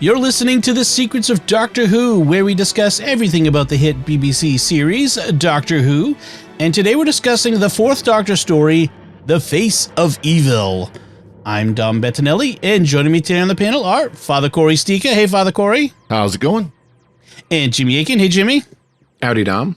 You're listening to The Secrets of Doctor Who, where we discuss everything about the hit BBC series, Doctor Who. And today we're discussing the fourth Doctor story, The Face of Evil. I'm Dom Bettinelli, and joining me today on the panel are Father Cory Sticha. Hey, Father Cory. How's it going? And Jimmy Akin. Hey, Jimmy. Howdy, Dom.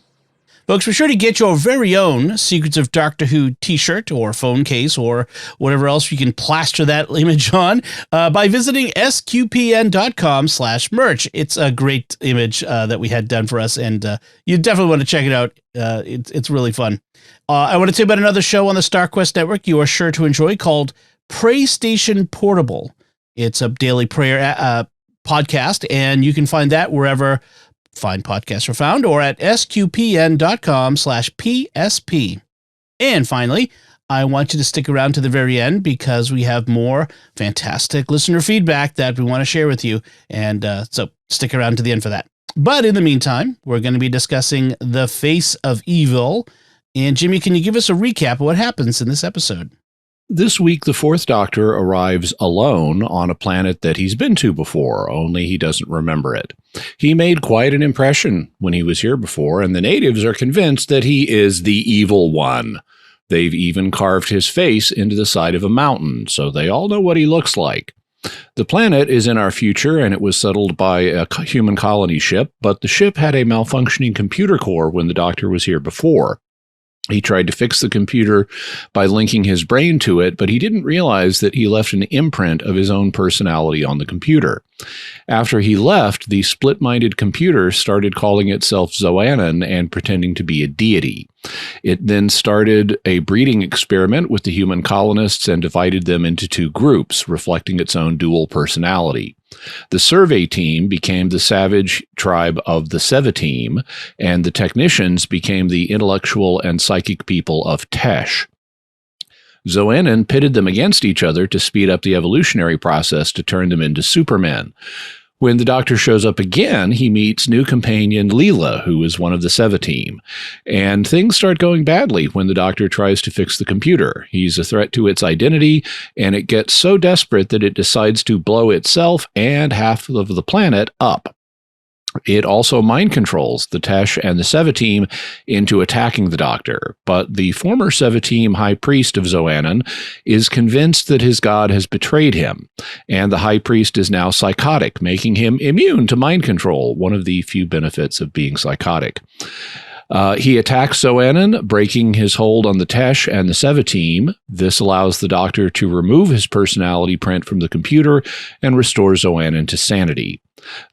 Folks, be sure to get your very own Secrets of Doctor Who t-shirt or phone case or whatever else you can plaster that image on by visiting sqpn.com/merch. It's a great image that we had done for us, and you definitely want to check it out. It's really fun. I want to tell you about another show on the StarQuest Network you are sure to enjoy called Pray Station Portable. It's a daily prayer podcast, and you can find that wherever fine podcasts are found, or at sqpn.com/PSP. And finally, I want you to stick around to the very end because we have more fantastic listener feedback that we want to share with you. And so stick around to the end for that. But in the meantime, we're going to be discussing The Face of Evil. And Jimmy, can you give us a recap of what happens in this episode? This week, the Fourth Doctor arrives alone on a planet that he's been to before, only he doesn't remember it. He made quite an impression when he was here before, and the natives are convinced that he is the evil one. They've even carved his face into the side of a mountain, so they all know what he looks like. The planet is in our future, and it was settled by a human colony ship, but the ship had a malfunctioning computer core when the Doctor was here before. He tried to fix the computer by linking his brain to it, but he didn't realize that he left an imprint of his own personality on the computer. After he left, the split-minded computer started calling itself Xoanon and pretending to be a deity. It then started a breeding experiment with the human colonists and divided them into two groups, reflecting its own dual personality. The survey team became the savage tribe of the Seva team, and the technicians became the intellectual and psychic people of Tesh. Xoanon pitted them against each other to speed up the evolutionary process to turn them into supermen. When the Doctor shows up again, he meets new companion Leela, who is one of the Seva team. And things start going badly when the Doctor tries to fix the computer. He's a threat to its identity, and it gets so desperate that it decides to blow itself and half of the planet up. It also mind controls the Tesh and the Seva team into attacking the Doctor, but the former Seva team high priest of Xoanon is convinced that his god has betrayed him, and the high priest is now psychotic, making him immune to mind control, one of the few benefits of being psychotic. He attacks Xoanon, breaking his hold on the Tesh and the Seva team. This allows the Doctor to remove his personality print from the computer and restore Xoanon to sanity.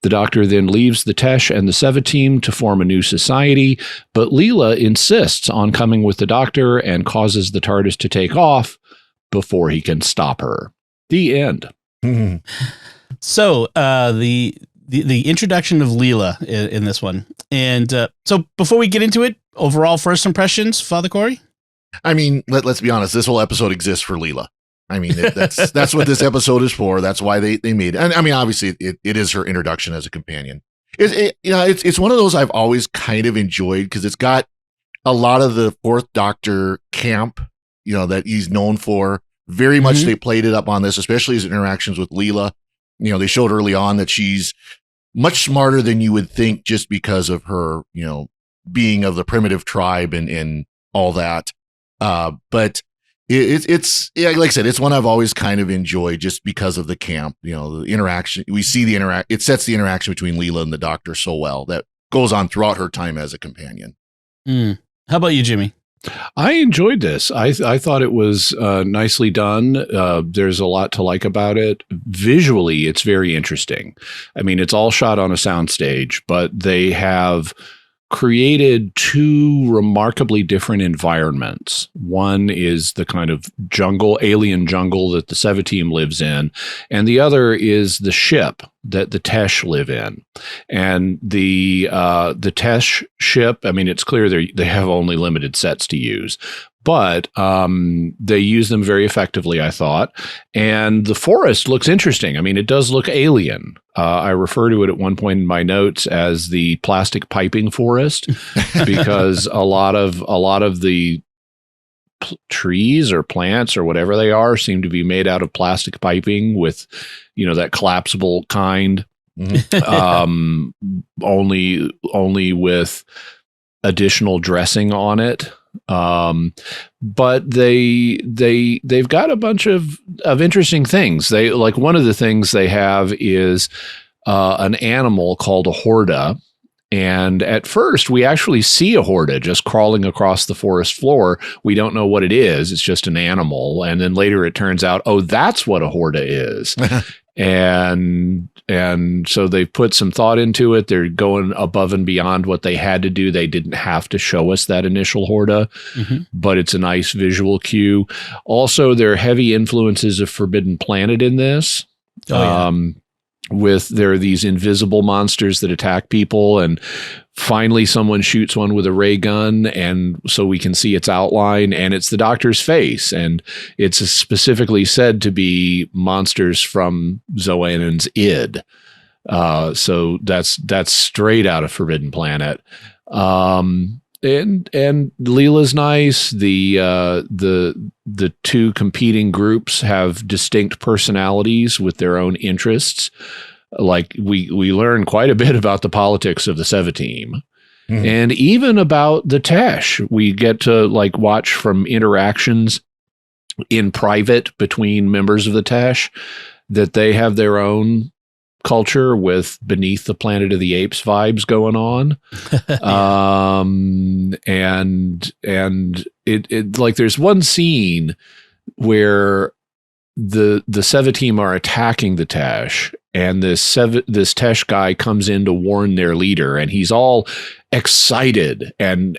The Doctor then leaves the Tesh and the Seva team to form a new society, but Leela insists on coming with the Doctor and causes the TARDIS to take off before he can stop her. The end. So, the introduction of Leela in this one. And so before we get into it, overall first impressions, Father Cory? I mean, let's be honest. This whole episode exists for Leela. I mean, that's what this episode is for. That's why they made it. And I mean, obviously, it is her introduction as a companion. It's one of those I've always kind of enjoyed because it's got a lot of the Fourth Doctor camp, that he's known for. Very much they played it up on this, especially his interactions with Leela. They showed early on that she's much smarter than you would think just because of her, being of the primitive tribe and all that. But it's like I said, it's one I've always kind of enjoyed just because of the camp, the interaction. We see it sets the interaction between Leela and the Doctor so well that goes on throughout her time as a companion. How about you, Jimmy? I enjoyed this. I thought it was nicely done. There's a lot to like about it. Visually, it's very interesting. I mean, it's all shot on a soundstage, but they have created two remarkably different environments. One is the kind of alien jungle that the Seva team lives in, and the other is the ship that the Tesh live in. And the Tesh ship, I mean, it's clear they have only limited sets to use, but they use them very effectively, I thought. And the forest looks interesting. I mean, it does look alien. I refer to it at one point in my notes as the plastic piping forest because a lot of the trees or plants or whatever they are seem to be made out of plastic piping with, that collapsible kind. only with additional dressing on it. But they've got a bunch of interesting things. They like one of the things they have is an animal called a horda. And at first, we actually see a horda just crawling across the forest floor. We don't know what it is. It's just an animal. And then later it turns out, oh, that's what a horda is. And so they've put some thought into it. They're going above and beyond what they had to do. They didn't have to show us that initial horda, but it's a nice visual cue. Also, there are heavy influences of Forbidden Planet in this. There are these invisible monsters that attack people, and finally someone shoots one with a ray gun, and so we can see its outline, and it's the Doctor's face, and it's specifically said to be monsters from Xoanen's id. So that's straight out of Forbidden Planet. And Leela's nice. The two competing groups have distinct personalities with their own interests. Like we learn quite a bit about the politics of the Seva team, and even about the Tesh. We get to like watch from interactions in private between members of the Tesh that they have their own culture with Beneath the Planet of the Apes vibes going on. And it like there's one scene where the Seva team are attacking the Tesh, and this Tesh guy comes in to warn their leader, and he's all excited and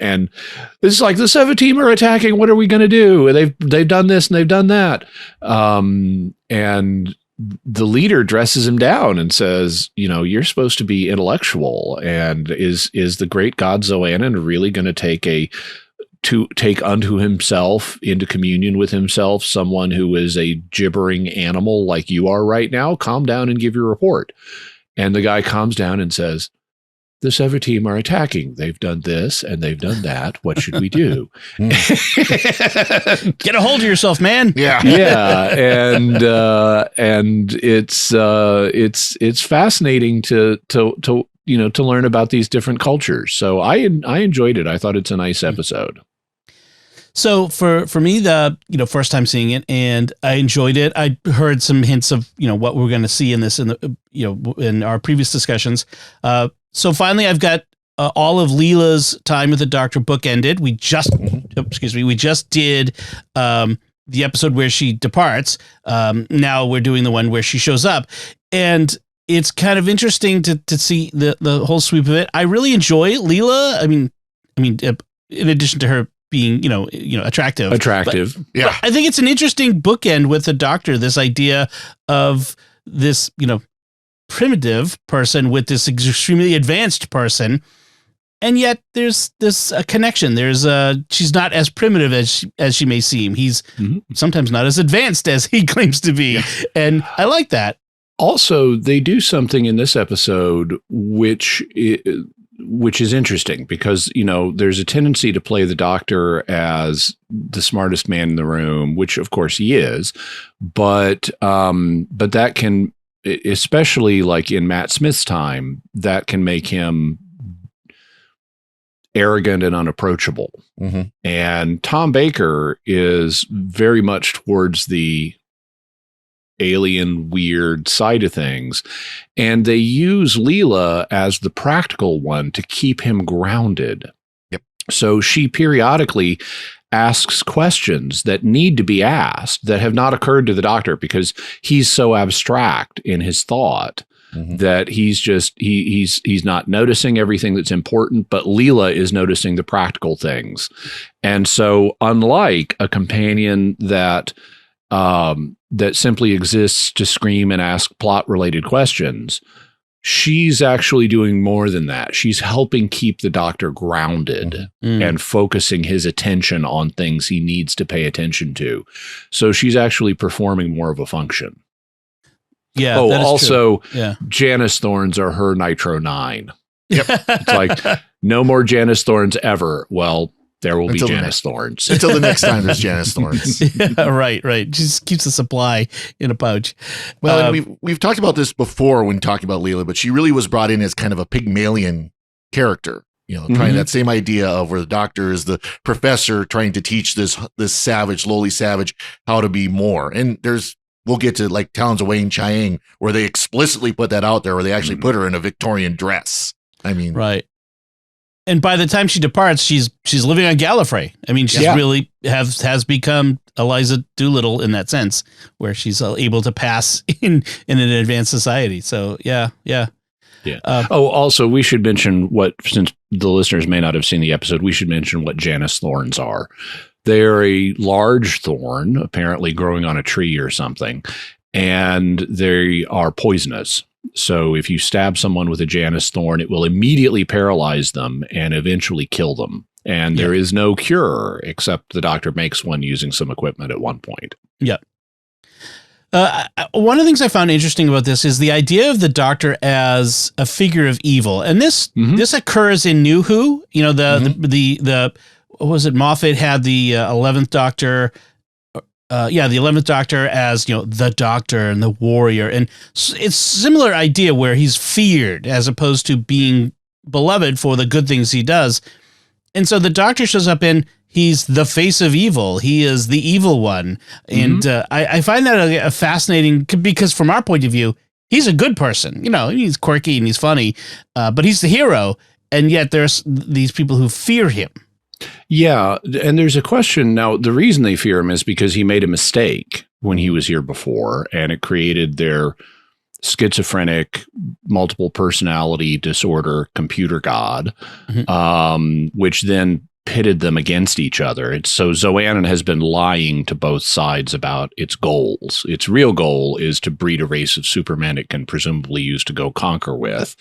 this is like, the Seva team are attacking, what are we going to do? They've done this and they've done that. And the leader dresses him down and says, you know, you're supposed to be intellectual, and is the great god Xoanen really going to take unto himself, into communion with himself, someone who is a gibbering animal like you are right now? Calm down and give your report. And the guy calms down and says, the Seva team are attacking. They've done this and they've done that. What should we do? Get a hold of yourself, man. Yeah. Yeah. And it's fascinating to learn about these different cultures. So I enjoyed it. I thought it's a nice episode. So for me, first time seeing it, and I enjoyed it. I heard some hints of, what we're going to see in this in our previous discussions. So finally, I've got all of Leela's time with the Doctor bookended. We just did the episode where she departs. Now we're doing the one where she shows up, and it's kind of interesting to see the whole sweep of it. I really enjoy Leela. I mean, in addition to her being, attractive. But yeah. I think it's an interesting bookend with the Doctor, this idea of this, primitive person with this extremely advanced person. And yet there's this connection. She's not as primitive as she may seem. He's sometimes not as advanced as he claims to be. Yeah. And I like that. Also, they do something in this episode which is interesting, because, there's a tendency to play the Doctor as the smartest man in the room, which of course he is, but that can, especially like in Matt Smith's time, that can make him arrogant and unapproachable. And Tom Baker is very much towards the alien weird side of things, and they use Leela as the practical one to keep him grounded. Yep. So she periodically asks questions that need to be asked that have not occurred to the Doctor, because he's so abstract in his thought that he's not noticing everything that's important, but Leela is noticing the practical things. And so, unlike a companion that simply exists to scream and ask plot-related questions, she's actually doing more than that. She's helping keep the Doctor grounded and focusing his attention on things he needs to pay attention to. So she's actually performing more of a function. Yeah. Oh, also, yeah. Janice Thorns are her Nitro 9. Yep. It's like, no more Janice Thorns ever. Well, There will Until be the Janus Thorns. Until the next time there's Janus Thorns. Yeah, right. Just keeps the supply in a pouch. Well, and we've talked about this before when talking about Leela, but she really was brought in as kind of a Pygmalion character. Trying that same idea of where the doctor is the professor trying to teach this savage, lowly savage, how to be more. And we'll get to like Talons of Wayne-Chiang, where they explicitly put that out there, where they actually put her in a Victorian dress. I mean, right. And by the time she departs, she's living on Gallifrey. I mean, she's really has become Eliza Doolittle in that sense, where she's able to pass in an advanced society. So yeah. Also, we should mention since the listeners may not have seen the episode, we should mention what Janus Thorns are. They're a large thorn, apparently growing on a tree or something, and they are poisonous. So if you stab someone with a Janus thorn, it will immediately paralyze them and eventually kill them. And there is no cure, except the doctor makes one using some equipment at one point. Yeah. One of the things I found interesting about this is the idea of the Doctor as a figure of evil, and this occurs in New Who. The what was it? Moffat had the 11th Doctor. The 11th Doctor as the Doctor and the warrior, and it's similar idea where he's feared as opposed to being beloved for the good things he does. And so the Doctor shows up and he's the face of evil. He is the evil one. And I find that a fascinating, because from our point of view, he's a good person. He's quirky and he's funny, but he's the hero. And yet there's these people who fear him. Yeah. And there's a question now. The reason they fear him is because he made a mistake when he was here before, and it created their schizophrenic, multiple personality disorder computer god, which then pitted them against each other. So Zoannon has been lying to both sides about its goals. Its real goal is to breed a race of supermen it can presumably use to go conquer with.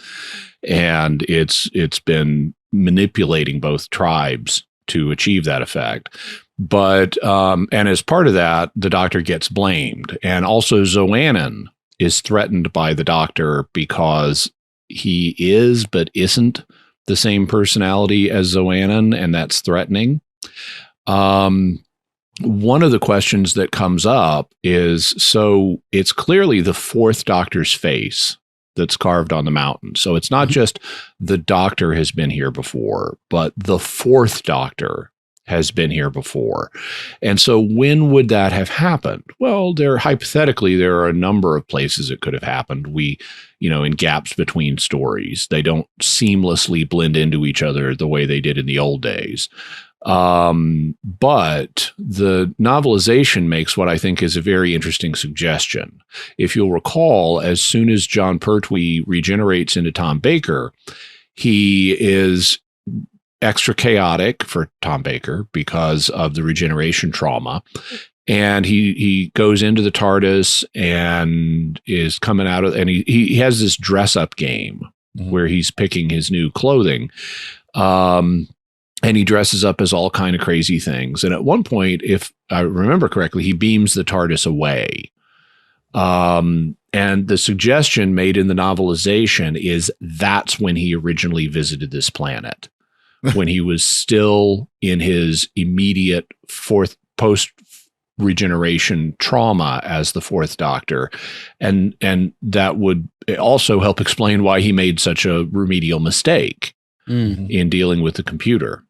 And it's been manipulating both tribes to achieve that effect. But, and as part of that, the Doctor gets blamed. And also Zoannon is threatened by the Doctor because he is, but isn't the same personality as Zoannon, and that's threatening. One of the questions that comes up is, so it's clearly the fourth Doctor's face that's carved on the mountain. So it's not just the Doctor has been here before, but the fourth Doctor has been here before. And so when would that have happened? Well, hypothetically, there are a number of places it could have happened. In gaps between stories, they don't seamlessly blend into each other the way they did in the old days. But the novelization makes what I think is a very interesting suggestion. If you'll recall, as soon as John Pertwee regenerates into Tom Baker, he is extra chaotic for Tom Baker because of the regeneration trauma. And he goes into the TARDIS and is coming out of, and he has this dress up game where he's picking his new clothing. And he dresses up as all kind of crazy things. And at one point, if I remember correctly, he beams the TARDIS away. And the suggestion made in the novelization is that's when he originally visited this planet, when he was still in his immediate post regeneration trauma as the fourth Doctor. And that would also help explain why he made such a remedial mistake in dealing with the computer.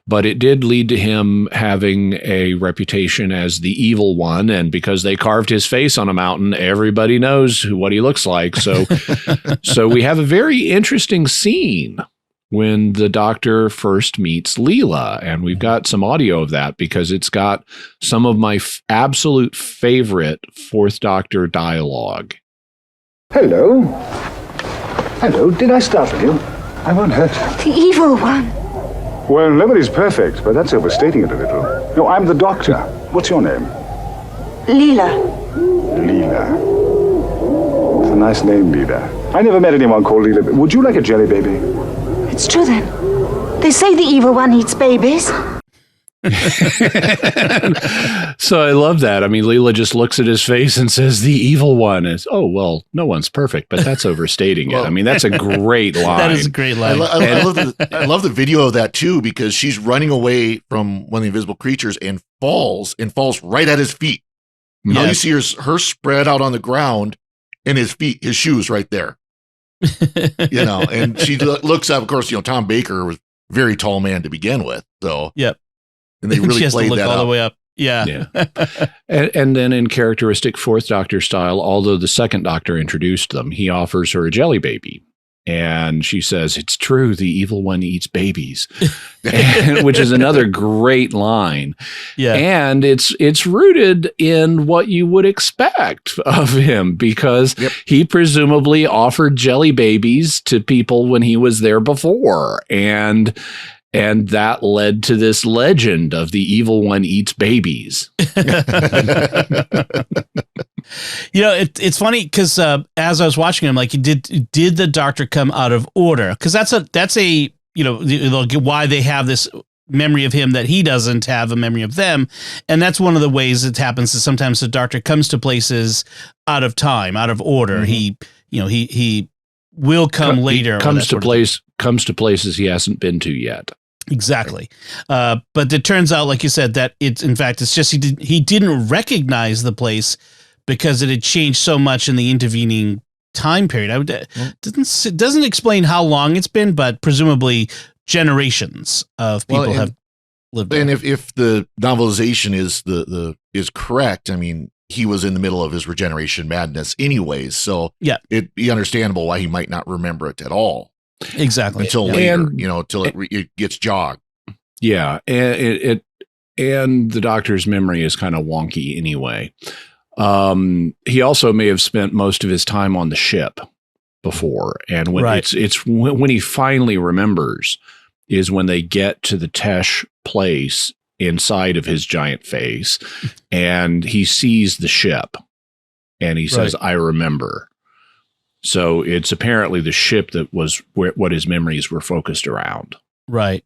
But it did lead to him having a reputation as the evil one. And because they carved his face on a mountain, everybody knows what he looks like. So we have a very interesting scene when the Doctor first meets Leela. And we've got some audio of that because it's got some of my absolute favorite fourth Doctor dialogue. Hello. Hello, did I startle you? I won't hurt you. The evil one. Well, nobody's perfect, but that's overstating it a little. No, I'm the Doctor. What's your name? Leela. Leela. It's a nice name, Leela. I never met anyone called Leela. Would you like a jelly baby? It's true then. They say the evil one eats babies. So I love that. I mean, Leela just looks at his face and says, "The evil one is." Oh well, no one's perfect, but that's overstating it. I mean, that's a great line. That is a great line. I love the video of that too, because she's running away from one of the invisible creatures and falls right at his feet. All you see is her spread out on the ground and his feet, his shoes right there. And she looks up. Of course, Tom Baker was a very tall man to begin with. So, yep. And they really she has played to look that all up. the way up. Yeah. And then in characteristic Fourth Doctor style, although the Second Doctor introduced them, he offers her a jelly baby. And she says, "It's true, the evil one eats babies," which is another great line. Yeah. And it's rooted in what you would expect of him, because he presumably offered jelly babies to people when he was there before. And that led to this legend of the evil one eats babies. It's funny because as I was watching him, like, did the Doctor come out of order? Because that's a why they have this memory of him that he doesn't have a memory of them, and that's one of the ways it happens. Is sometimes the Doctor comes to places out of time, out of order. Mm-hmm. He will come later. Comes to places he hasn't been to yet. Exactly. But it turns out, like you said, that it's just he didn't recognize the place because it had changed so much in the intervening time period. It doesn't explain how long it's been, but presumably generations of people have lived there. And if the novelization is correct, I mean, he was in the middle of his regeneration madness anyways, so it'd be understandable why he might not remember it at all. Exactly. Until later, until it gets jogged. Yeah, and the Doctor's memory is kind of wonky anyway. He also may have spent most of his time on the ship before, and when when he finally remembers is when they get to the Tesh place inside of his giant face, and he sees the ship, and he says, "I remember." So it's apparently the ship that was what his memories were focused around. Right.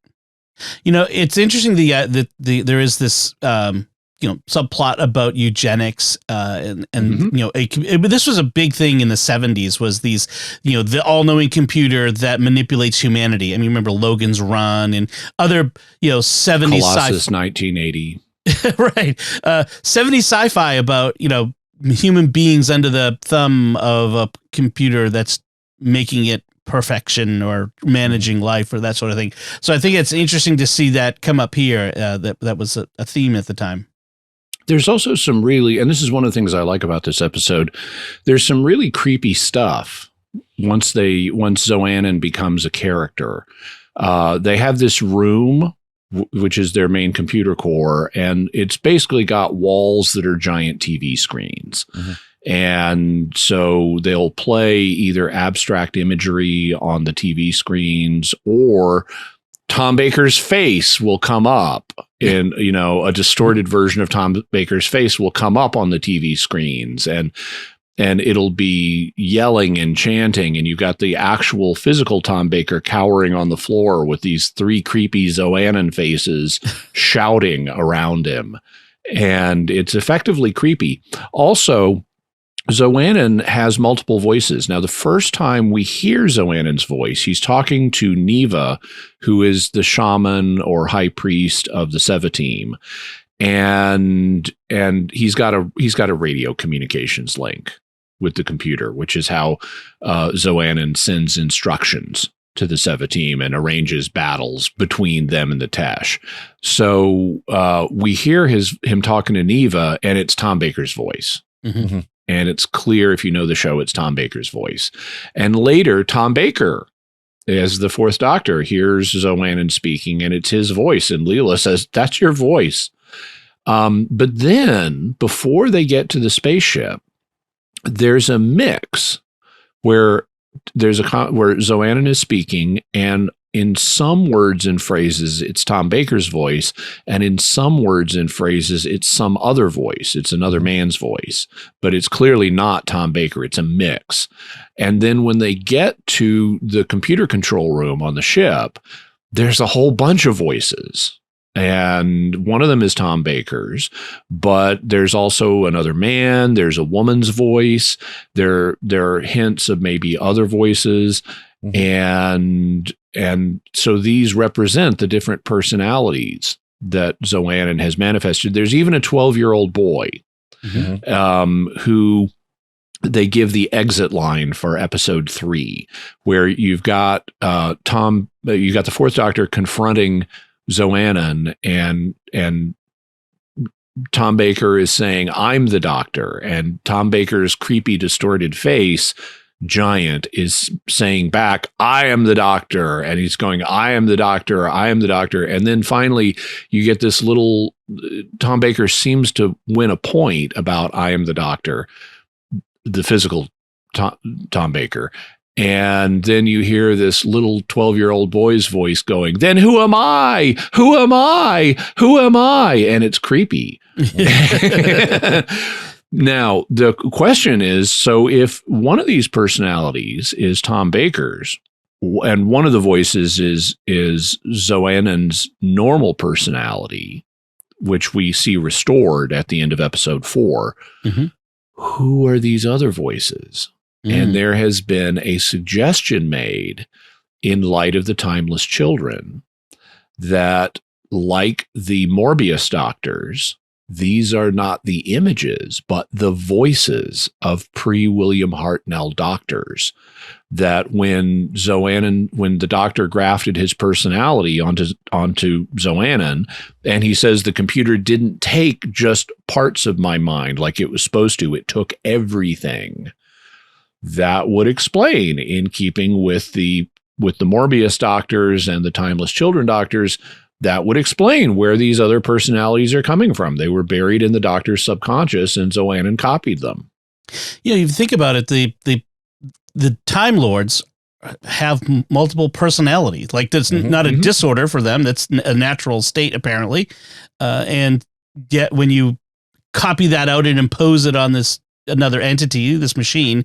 It's interesting. There is this subplot about eugenics, and this was a big thing in the 70s. Was these the all-knowing computer that manipulates humanity. I mean, remember Logan's Run and other 70s Colossus 1980. Right. 70s sci-fi about human beings under the thumb of a computer that's making it perfection or managing life or that sort of thing. So I think it's interesting to see that come up here. That was a theme at the time. There's also some really, and this is one of the things I like about this episode, there's some really creepy stuff once Zoannon becomes a character. They have this room, which is their main computer core, and it's basically got walls that are giant TV screens. Mm-hmm. And so they'll play either abstract imagery on the TV screens, or Tom Baker's face will come up in, a distorted version of Tom Baker's face will come up on the TV screens, and it'll be yelling and chanting, and you've got the actual physical Tom Baker cowering on the floor with these three creepy Zoannon faces shouting around him. And it's effectively creepy. Also, Zoannon has multiple voices. Now, the first time we hear Zoannon's voice, he's talking to Neva, who is the shaman or high priest of the Seva team. And he's got a radio communications link with the computer, which is how Zoannon sends instructions to the Seva team and arranges battles between them and the Tesh. So we hear him talking to Neva, and it's Tom Baker's voice. Mm-hmm. And it's clear, if you know the show, it's Tom Baker's voice. And later, Tom Baker, as the Fourth Doctor, hears Zoannon speaking, and it's his voice. And Leela says, "That's your voice." But then, before they get to the spaceship, there's a mix where where Zoannon is speaking, and in some words and phrases, it's Tom Baker's voice, and in some words and phrases, it's some other voice. It's another man's voice, but it's clearly not Tom Baker. It's a mix. And then when they get to the computer control room on the ship, there's a whole bunch of voices. And one of them is Tom Baker's, but there's also another man. There's a woman's voice. There are hints of maybe other voices. And so these represent the different personalities that Xoanon has manifested. There's even a 12-year-old boy who they give the exit line for episode 3, where you've got you got the Fourth Doctor confronting Xoanon, and Tom Baker is saying, "I'm the Doctor," and Tom Baker's creepy, distorted face, giant, is saying back, "I am the Doctor," and he's going, "I am the Doctor, I am the Doctor," and then finally you get this little Tom Baker seems to win a point about "I am the Doctor," the physical Tom Baker. And then you hear this little 12-year-old boy's voice going, "Then who am I? Who am I? Who am I?" And it's creepy. Now, the question is, so if one of these personalities is Tom Baker's, and one of the voices is Xoanon's normal personality, which we see restored at the end of episode 4, who are these other voices? And there has been a suggestion made in light of the Timeless Children that, like the Morbius doctors, these are not the images, but the voices of pre-William Hartnell doctors. That when the Doctor grafted his personality onto Xoanon, and he says the computer didn't take just parts of my mind like it was supposed to, it took everything. That would explain, in keeping with the Morbius doctors and the Timeless Children doctors, that would explain where these other personalities are coming from. They were buried in the Doctor's subconscious, and Xoanon copied them. Yeah, you think about it, the Time Lords have multiple personalities. Like, that's not a disorder for them. That's a natural state, apparently. And yet when you copy that out and impose it on this another entity, this machine,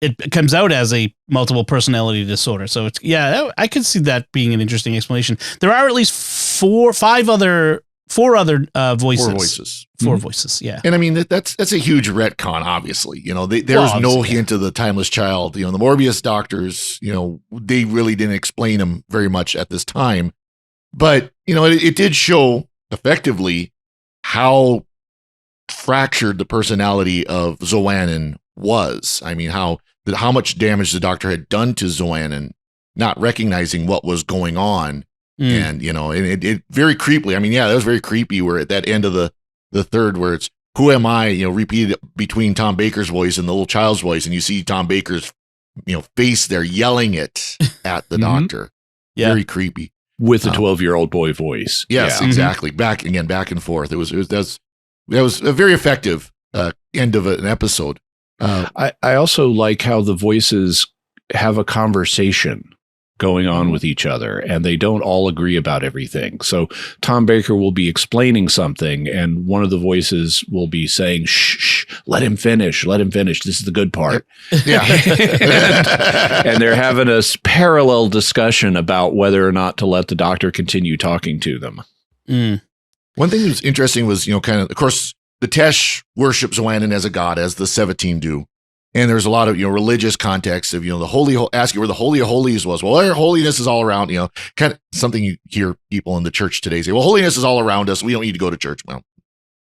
it comes out as a multiple personality disorder. So it's, I could see that being an interesting explanation. There are at least four other voices. Four voices, yeah. And I mean, that's a huge retcon, obviously. There's no hint of the Timeless Child. The Morbius doctors, they really didn't explain them very much at this time. But, it did show effectively how fractured the personality of Xoanon was. I mean, how much damage the Doctor had done to Xoanon, not recognizing what was going on. And, and it very creepily, I mean, that was very creepy, where at that end of the third, where it's, "Who am I?" Repeated between Tom Baker's voice and the little child's voice. And you see Tom Baker's, face there yelling it at the Doctor. Yeah. Very creepy. With the 12-year-old boy voice. Yes, exactly. Back and forth. That was a very effective end of an episode. I also like how the voices have a conversation going on with each other, and they don't all agree about everything. So Tom Baker will be explaining something, and one of the voices will be saying, "Shh, let him finish. Let him finish. This is the good part." Yeah. And they're having a parallel discussion about whether or not to let the Doctor continue talking to them. One thing that was interesting was, of course, the Tesh worship Xoanon as a god, as the Sevatim do. And there's a lot of, religious context of, the holy, asking where the Holy of Holies was. Well, our holiness is all around, kind of something you hear people in the church today say, well, holiness is all around us. We don't need to go to church. Well,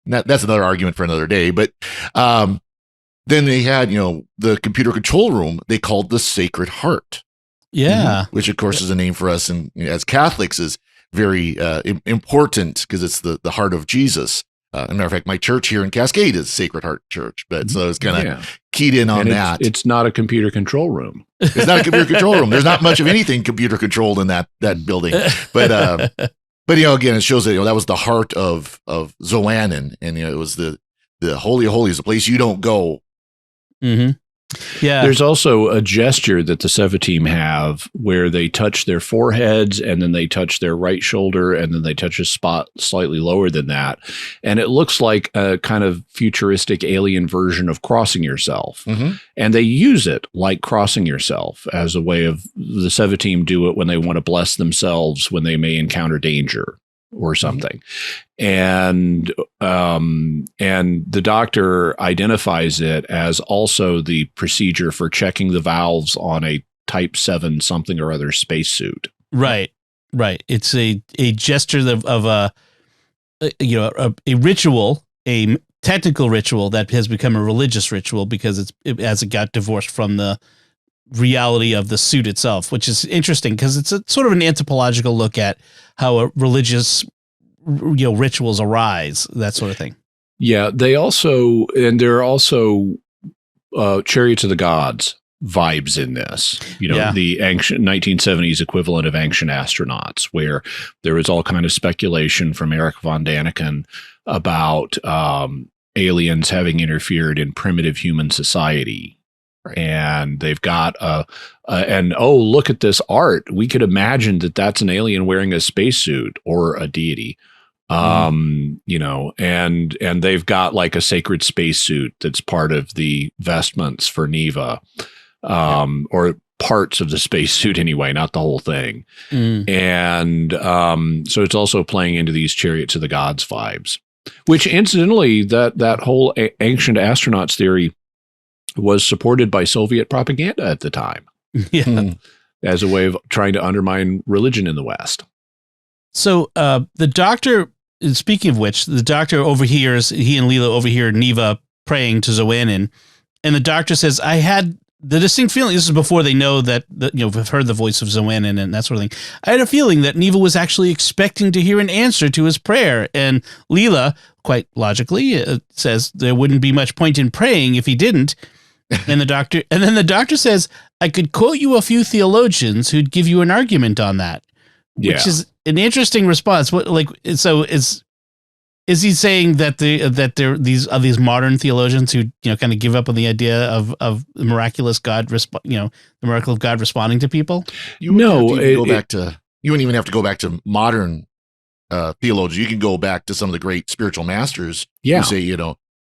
that's another argument for another day. But then they had, the computer control room, they called the Sacred Heart. Yeah. Which, of course, is a name for us, and as Catholics is very important, because it's the heart of Jesus. As a matter of fact, my church here in Cascade is Sacred Heart Church, but so it's kind of keyed in on that. It's not a computer control room. It's not a computer control room. There's not much of anything computer controlled in that building. But again, it shows that that was the heart of Xoanon, and it was the Holy of Holies, the place you don't go. Mm-hmm. Yeah. There's also a gesture that the Sevatim have where they touch their foreheads, and then they touch their right shoulder, and then they touch a spot slightly lower than that. And it looks like a kind of futuristic alien version of crossing yourself. And they use it like crossing yourself as a way of, the Sevatim do it when they want to bless themselves when they may encounter danger. or something. And the doctor identifies it as also the procedure for checking the valves on a Type 7 something or other spacesuit. Right. It's a gesture of a ritual, a technical ritual that has become a religious ritual because as it got divorced from the reality of the suit itself, which is interesting because it's a sort of an anthropological look at how a religious rituals arise, that sort of thing. Yeah, there are also Chariots of the Gods vibes in this, the ancient 1970s equivalent of Ancient Astronauts, where there was all kind of speculation from Eric von Daniken about aliens having interfered in primitive human society. Right. And they've got look at this art. We could imagine that that's an alien wearing a spacesuit or a deity. And they've got like a sacred spacesuit that's part of the vestments for Neva. Or parts of the spacesuit anyway, not the whole thing. And so it's also playing into these Chariots of the Gods vibes, which incidentally, that whole ancient astronauts theory was supported by Soviet propaganda at the time. Yeah. As a way of trying to undermine religion in the West. So the doctor, speaking of which, the doctor overhears, he and Leela overhear Neva praying to Xoanin, and the doctor says, I had the distinct feeling, this is before they know that, have heard the voice of Xoanin and that sort of thing. I had a feeling that Neva was actually expecting to hear an answer to his prayer. And Leela, quite logically, says there wouldn't be much point in praying if he didn't. And then the doctor says, I could quote you a few theologians who'd give you an argument on that, which is an interesting response. Is he saying that these modern theologians who kind of give up on the idea of the miraculous God, the miracle of God responding to people? You wouldn't even have to go back to modern theologians. You can go back to some of the great spiritual masters who say,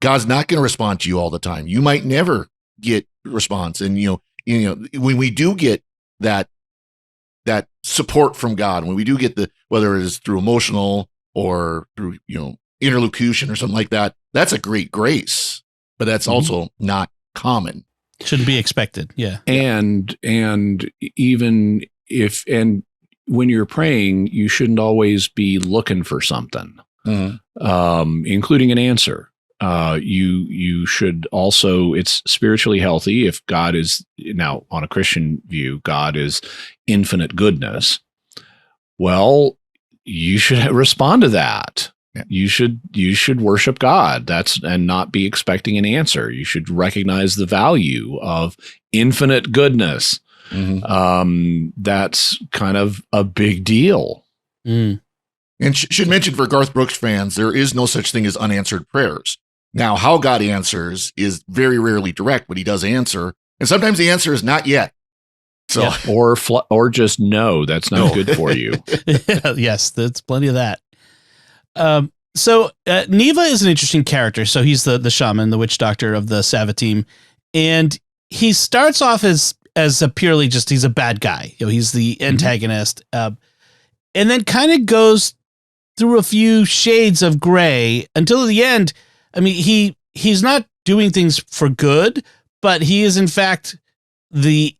God's not going to respond to you all the time. You might never get response, and when we do get that support from God, when we do get whether it is through emotional or through interlocution or something like that, that's a great grace, but that's also not common. Shouldn't be expected. Yeah. And even when you're praying, you shouldn't always be looking for something, including an answer. You should also, it's spiritually healthy if God is, now on a Christian view, God is infinite goodness. Well, you should respond to that. Yeah. You should worship God. And not be expecting an answer. You should recognize the value of infinite goodness. That's kind of a big deal. And should mention for Garth Brooks fans, there is no such thing as unanswered prayers. Now, how God answers is very rarely direct, but he does answer. And sometimes the answer is not yet. So, or just no, that's not good for you. Yes, there's plenty of that. So Neva is an interesting character. So he's the shaman, the witch doctor of the Sava team. And he starts off as a purely he's a bad guy. He's the antagonist. And then kind of goes through a few shades of gray until the end. I mean, he's not doing things for good, but he is in fact the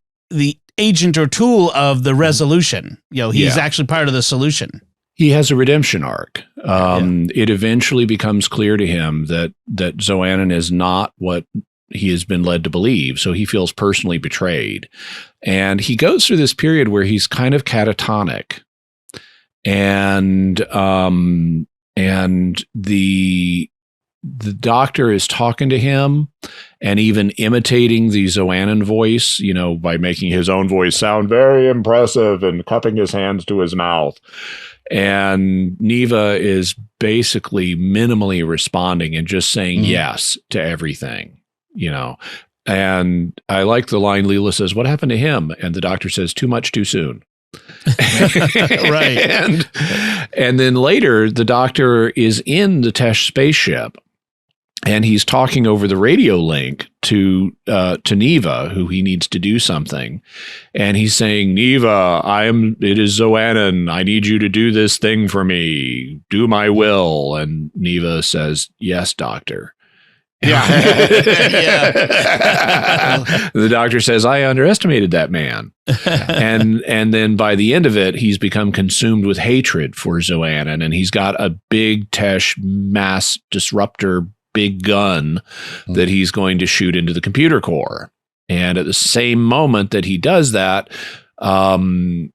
agent or tool of the resolution. He's actually part of the solution. He has a redemption arc. It eventually becomes clear to him that Xoanin is not what he has been led to believe. So he feels personally betrayed. And he goes through this period where he's kind of catatonic. And the doctor is talking to him and even imitating the Xoanin voice, by making his own voice sound very impressive and cupping his hands to his mouth. And Neva is basically minimally responding and just saying yes to everything, And I like the line Leela says, "What happened to him?" And the doctor says, "Too much, too soon." Right. And then later, the doctor is in the Tesh spaceship. And he's talking over the radio link to Neva, who he needs to do something. And he's saying, Neva, it is Zoannon. I need you to do this thing for me. Do my will. And Neva says, yes, doctor. Yeah. The doctor says, I underestimated that man. And then by the end of it, he's become consumed with hatred for Zoannon. And he's got a big Tesh mass disruptor big gun that he's going to shoot into the computer core. And at the same moment that he does that, Zoannon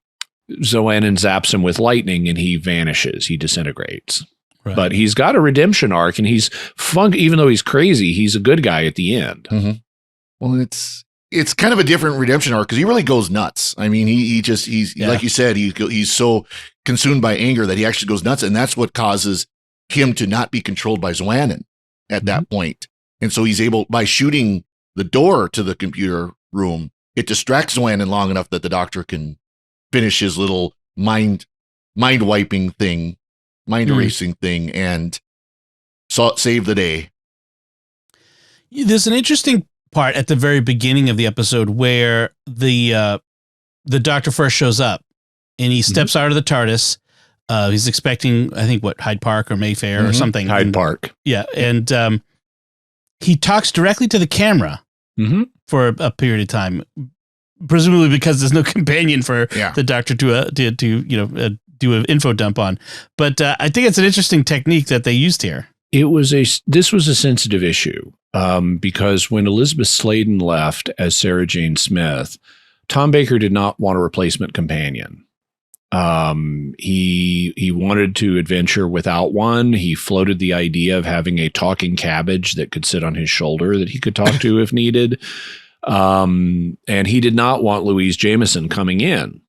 zaps him with lightning and he vanishes. He disintegrates. Right. But he's got a redemption arc, and he's even though he's crazy, he's a good guy at the end. Mm-hmm. Well, it's kind of a different redemption arc because he really goes nuts. I mean, he's like you said, he's so consumed by anger that he actually goes nuts, and that's what causes him to not be controlled by Zoannon at that point. And so he's able, by shooting the door to the computer room, it distracts Zoannon long enough that the doctor can finish his little mind wiping thing, mind erasing thing, and save the day. There's an interesting part at the very beginning of the episode where the doctor first shows up and he steps out of the TARDIS. He's expecting, I think, Hyde Park or Mayfair or something. Hyde Park. Yeah. And he talks directly to the camera for a period of time, presumably because there's no companion for the doctor to do an info dump on. But I think it's an interesting technique that they used here. This was a sensitive issue because when Elizabeth Sladen left as Sarah Jane Smith, Tom Baker did not want a replacement companion. He wanted to adventure without one. He floated the idea of having a talking cabbage that could sit on his shoulder that he could talk to if needed. And he did not want Louise Jameson coming in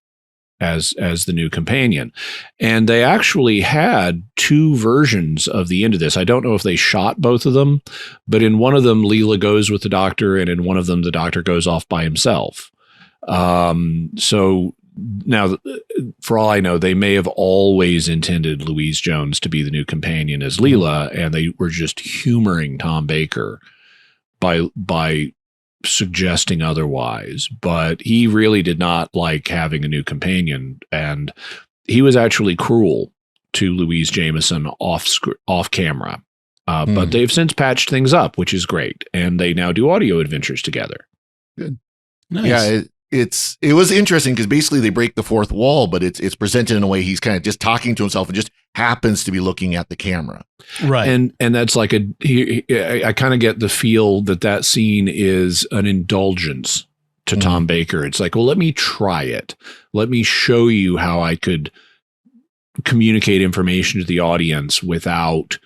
as the new companion. And they actually had two versions of the end of this. I don't know if they shot both of them, but in one of them, Leela goes with the doctor, and in one of them, the doctor goes off by himself. So now, for all I know, they may have always intended Louise Jones to be the new companion as Leela, and they were just humoring Tom Baker by suggesting otherwise. But he really did not like having a new companion, and he was actually cruel to Louise Jameson off camera. But they've since patched things up, which is great, and they now do audio adventures together. Good. Nice. Yeah. It was interesting because basically they break the fourth wall, but it's presented in a way he's kind of just talking to himself and just happens to be looking at the camera. Right. And that's like I kind of get the feel that scene is an indulgence to Tom Baker. It's like, well, let me try it. Let me show you how I could communicate information to the audience without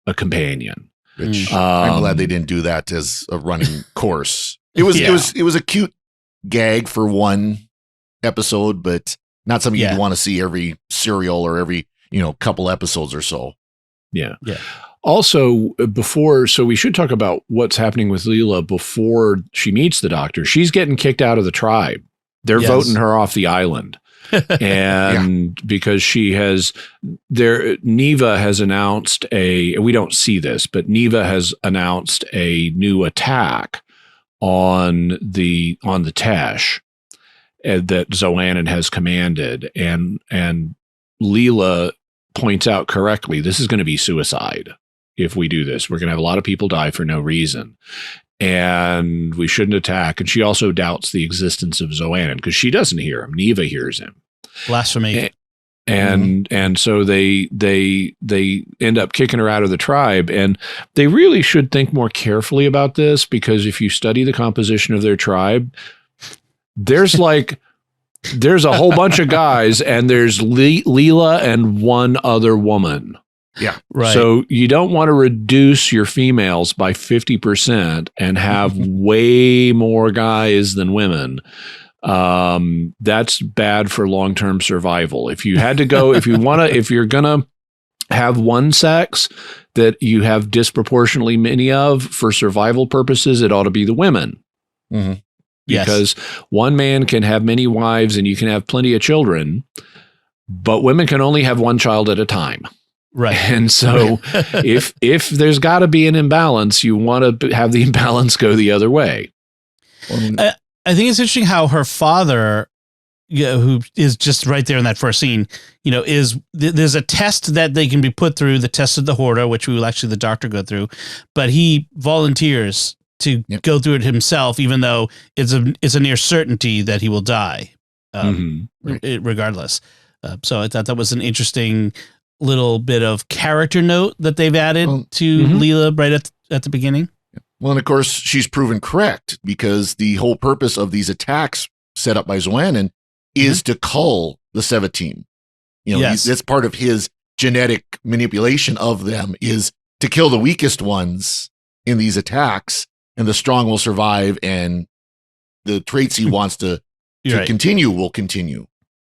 a companion. Which I'm glad they didn't do that as a running course. It was a cute gag for one episode, but not something you'd want to see every serial or every couple episodes or so. Yeah. Also, so we should talk about what's happening with Leela before she meets the doctor. She's getting kicked out of the tribe. They're voting her off the island. And because Neva has announced we don't see this, but Neva has announced a new attack on the Tesh that Zoannon has commanded, and Leela points out correctly, this is going to be suicide if we do this. We're going to have a lot of people die for no reason, and we shouldn't attack. And she also doubts the existence of Zoannon because she doesn't hear him. Neva hears him. Blasphemy. And so they end up kicking her out of the tribe, and they really should think more carefully about this, because if you study the composition of their tribe, there's a whole bunch of guys, and there's Leela and one other woman. Yeah. Right. So you don't want to reduce your females by 50% and have way more guys than women. That's bad for long-term survival. If you had to go, if you're going to have one sex that you have disproportionately many of for survival purposes, it ought to be the women. Mm-hmm. Because one man can have many wives and you can have plenty of children, but women can only have one child at a time. Right. And so if there's got to be an imbalance, you want to have the imbalance go the other way. I think it's interesting how her father, who is just right there in that first scene, there's a test that they can be put through, the test of the Horda, which we will actually the doctor go through, but he volunteers to go through it himself, even though it's a near certainty that he will die, regardless. So I thought that was an interesting little bit of character note that they've added to Leela right at the beginning. Well, and of course, she's proven correct, because the whole purpose of these attacks set up by Xoanon is to cull the Sevatim. That's part of his genetic manipulation of them, is to kill the weakest ones in these attacks, and the strong will survive, and the traits he wants to continue will continue.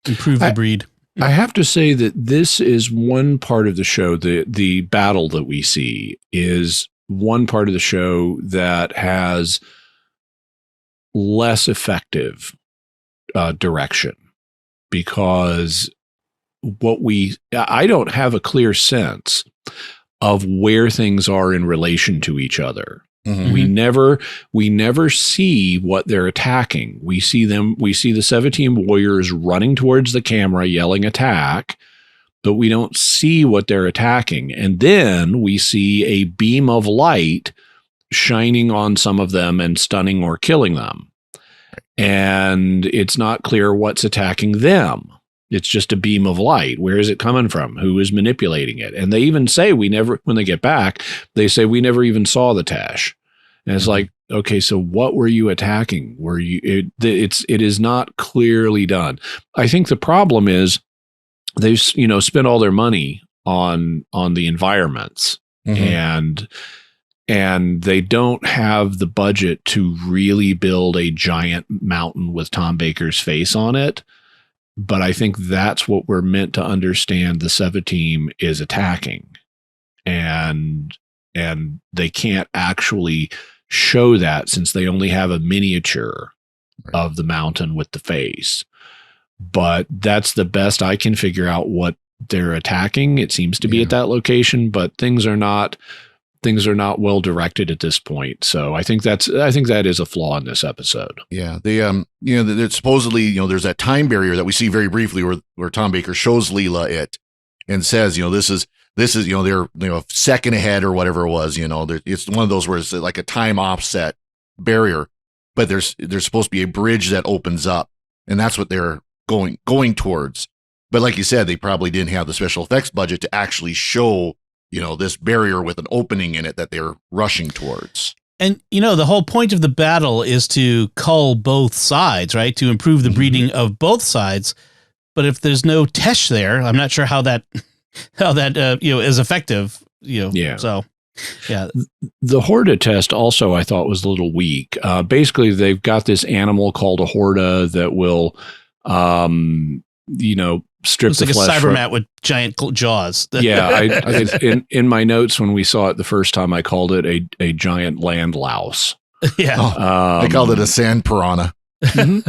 Improve the breed. I have to say that this is one part of the show, the battle that we see is one part of the show that has less effective direction, because I don't have a clear sense of where things are in relation to each other. Mm-hmm. We never see what they're attacking. We see the Sevatim warriors running towards the camera, yelling attack, but we don't see what they're attacking. And then we see a beam of light shining on some of them and stunning or killing them. And it's not clear what's attacking them. It's just a beam of light. Where is it coming from? Who is manipulating it? And they even say when they get back, they say we never even saw the Tesh. And it's like, okay, so what were you attacking? It is not clearly done. I think the problem is they've spent all their money on the environments, and they don't have the budget to really build a giant mountain with Tom Baker's face on it. But I think that's what we're meant to understand the Sevatim is attacking. And they can't actually show that, since they only have a miniature of the mountain with the face. But that's the best I can figure out what they're attacking. It seems to be at that location, but things are not well directed at this point. So I think that is a flaw in this episode. Yeah. They, supposedly, there's that time barrier that we see very briefly where Tom Baker shows Leela it and says, this is, they're, a second ahead or whatever it was, it's one of those where it's like a time offset barrier, but there's supposed to be a bridge that opens up, and that's what they're going towards. But like you said, they probably didn't have the special effects budget to actually show, this barrier with an opening in it that they're rushing towards. And, the whole point of the battle is to cull both sides, right? To improve the breeding of both sides. But if there's no Tesh there, I'm not sure how that is effective, Yeah. So, yeah. The Horda test also, I thought, was a little weak. Basically, they've got this animal called a Horda that will, strip it's the like flesh. A Cybermat with giant jaws. Yeah. In my notes, when we saw it the first time, I called it a giant land louse. Yeah. I called it a sand piranha. Yeah.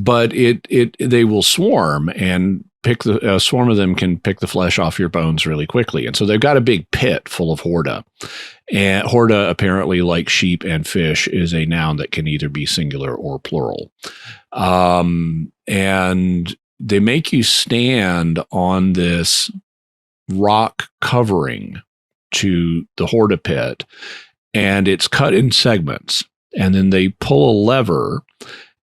But they will swarm, and a swarm of them can pick the flesh off your bones really quickly. And so they've got a big pit full of Horda. And Horda, apparently, like sheep and fish, is a noun that can either be singular or plural. And they make you stand on this rock covering to the Horda pit, and it's cut in segments. And then they pull a lever,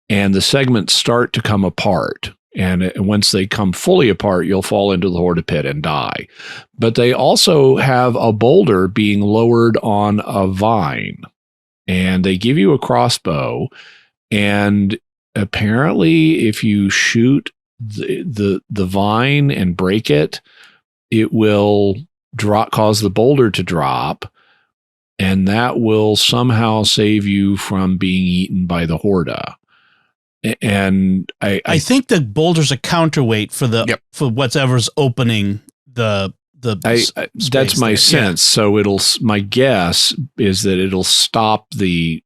and the segments start to come apart. And once they come fully apart, you'll fall into the Horda pit and die. But they also have a boulder being lowered on a vine, and they give you a crossbow. And apparently, if you shoot the vine and break it, it will cause the boulder to drop, and that will somehow save you from being eaten by the Horda. And I think the boulder's a counterweight for for whatever's opening the that's my sense. So my guess is that it'll stop the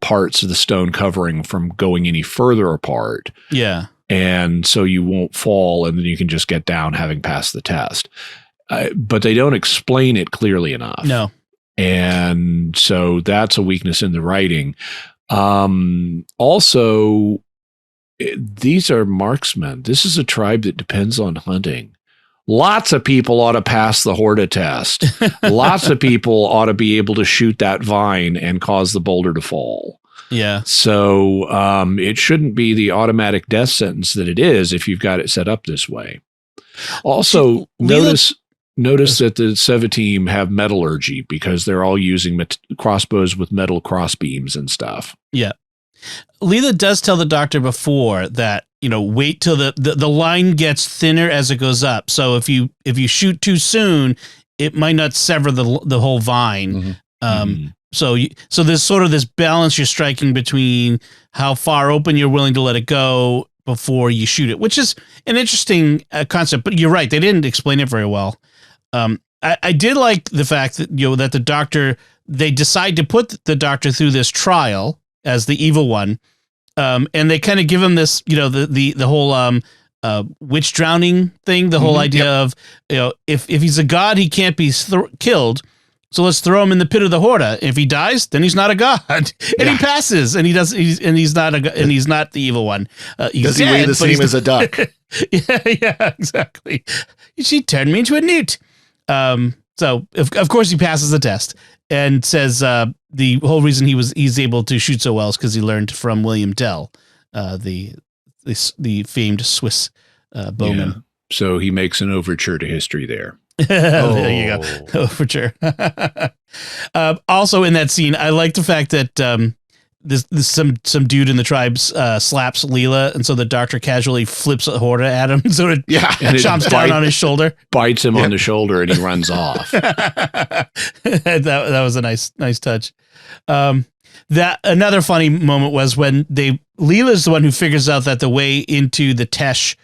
parts of the stone covering from going any further apart. Yeah. And so you won't fall, and then you can just get down having passed the test. but they don't explain it clearly enough. No. And so that's a weakness in the writing. Also, these are marksmen. This is a tribe that depends on hunting. Lots of people ought to pass the Horta test. Lots of people ought to be able to shoot that vine and cause the boulder to fall. Yeah. So it shouldn't be the automatic death sentence that it is if you've got it set up this way. Also, notice that the Seva team have metallurgy because they're all using crossbows with metal crossbeams and stuff. Yeah. Leela does tell the doctor before that, wait till the line gets thinner as it goes up. So if you shoot too soon, it might not sever the whole vine. Mm-hmm. So there's sort of this balance you're striking between how far open you're willing to let it go before you shoot it, which is an interesting concept. But you're right, they didn't explain it very well. I did like the fact that that the doctor, they decide to put the doctor through this trial as the evil one, and they kind of give him this, the whole witch drowning thing, the whole idea of if he's a god, he can't be killed. So let's throw him in the pit of the Horta. If he dies, then he's not a god, and he passes, and he's not the evil one. Does he weigh the same as a duck? yeah, exactly. She turned me into a newt. So of course he passes the test and says the whole reason he's able to shoot so well is because he learned from William Tell, the famed Swiss bowman. Yeah. So he makes an overture to history there. There you go. Overture. Also in that scene, I like the fact that this some dude in the tribe slaps Leela, and so the doctor casually flips a Horta at him, so it chomps down on his shoulder, bites him on the shoulder, and he runs off. that was a nice touch. That another funny moment was when Leela's the one who figures out that the way into the Tesh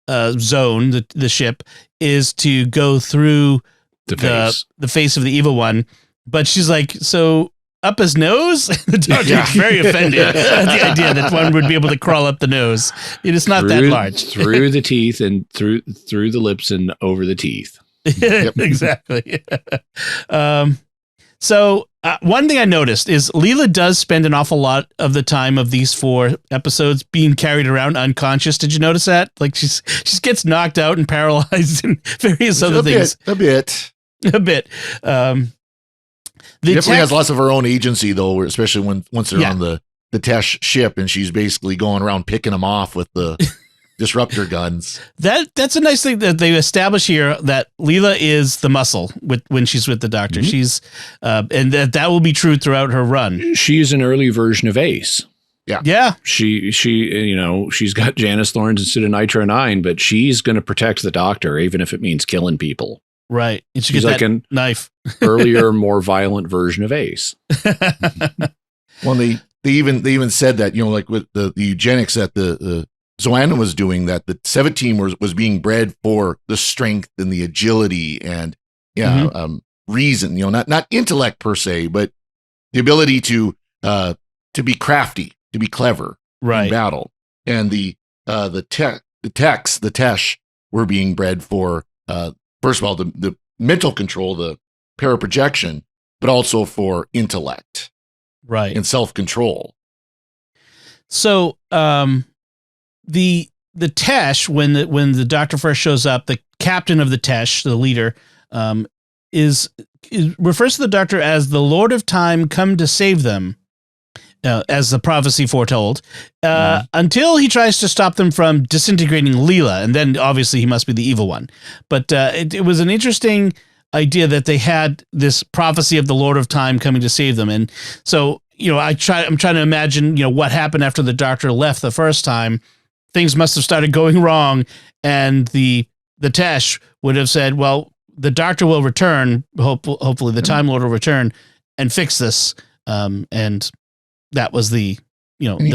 zone, the ship, is to go through the face of the evil one, but she's like, so up his nose? The doctor is very offended at the idea that one would be able to crawl up the nose. It is not that large. Through the teeth and through the lips and over the teeth. Exactly. So one thing I noticed is Leela does spend an awful lot of the time of these 4 episodes being carried around unconscious. Did you notice that? Like she gets knocked out and paralyzed and various other things. A bit. Definitely has lots of her own agency, though, especially once they're on the Tesh ship and she's basically going around picking them off with the disruptor guns. That's a nice thing that they establish here, that Leela is the muscle when she's with the doctor. Mm-hmm. She's and that will be true throughout her run. She's an early version of Ace. Yeah. She's got Janice Thorne's instead of Nitro 9, but she's going to protect the doctor, even if it means killing people. Right. And she's like a knife. Earlier, more violent version of Ace. Well, they even said that, like with the eugenics that the Zoanna was doing, that the Seva team was being bred for the strength and the agility and reason, not intellect per se, but the ability to be crafty, to be clever in battle. And the Tesh were being bred for first of all, the mental control, the paraprojection, but also for intellect, and self-control. So, the Tesh, when the doctor first shows up, the captain of the Tesh, the leader, refers to the doctor as the Lord of Time come to save them, as the prophecy foretold, until he tries to stop them from disintegrating Leela, and then obviously he must be the evil one. But it was an interesting idea that they had this prophecy of the Lord of Time coming to save them, and so I'm trying to imagine what happened after the doctor left the first time. Things must have started going wrong, and the Tesh would have said, "Well, the doctor will return. Hopefully, the Time Lord will return and fix this." And that was the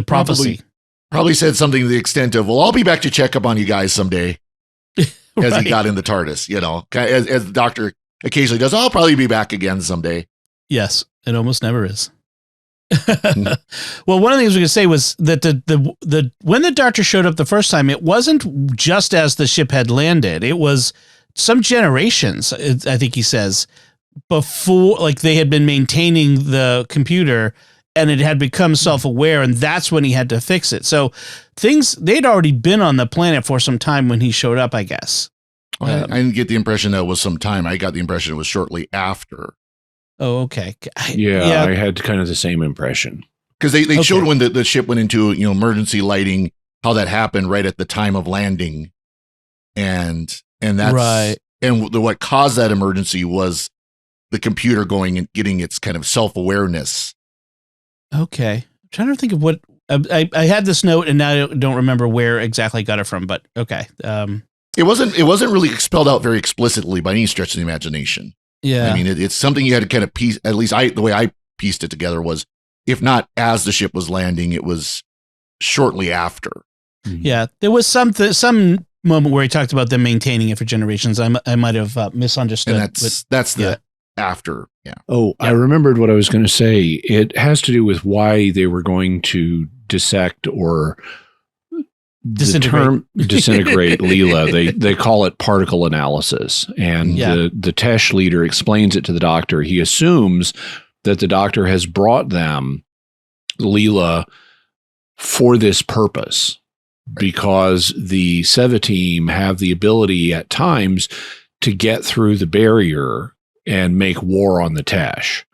prophecy. Probably said something to the extent of, "Well, I'll be back to check up on you guys someday," as he got in the TARDIS. As the doctor occasionally does. I'll probably be back again someday. Yes, it almost never is. Well, one of the things we could say was that the when the doctor showed up the first time, it wasn't just as the ship had landed. It was some generations, I think he says, before, like they had been maintaining the computer and it had become self-aware, and that's when he had to fix it. So they'd already been on the planet for some time when he showed up, I guess. I didn't get the impression that it was some time. I got the impression it was shortly after. Oh, okay. I had kind of the same impression. Because they showed when the ship went into emergency lighting, how that happened right at the time of landing. And that's right. And what caused that emergency was the computer going and getting its kind of self-awareness. Okay. I'm trying to think of what I had this note and now I don't remember where exactly I got it from, but okay. It wasn't really spelled out very explicitly by any stretch of the imagination. Yeah. I mean, it's something you had to kind of piece, at least the way I pieced it together was, if not as the ship was landing, it was shortly after. Yeah. There was some moment where he talked about them maintaining it for generations. I might have misunderstood. And that's the after. Yeah. Oh, I remembered what I was going to say. It has to do with why they were going to dissect or disintegrate Leela. They call it particle analysis. And the Tesh leader explains it to the doctor. He assumes that the doctor has brought them Leela for this purpose because the Seva team have the ability at times to get through the barrier and make war on the Tesh.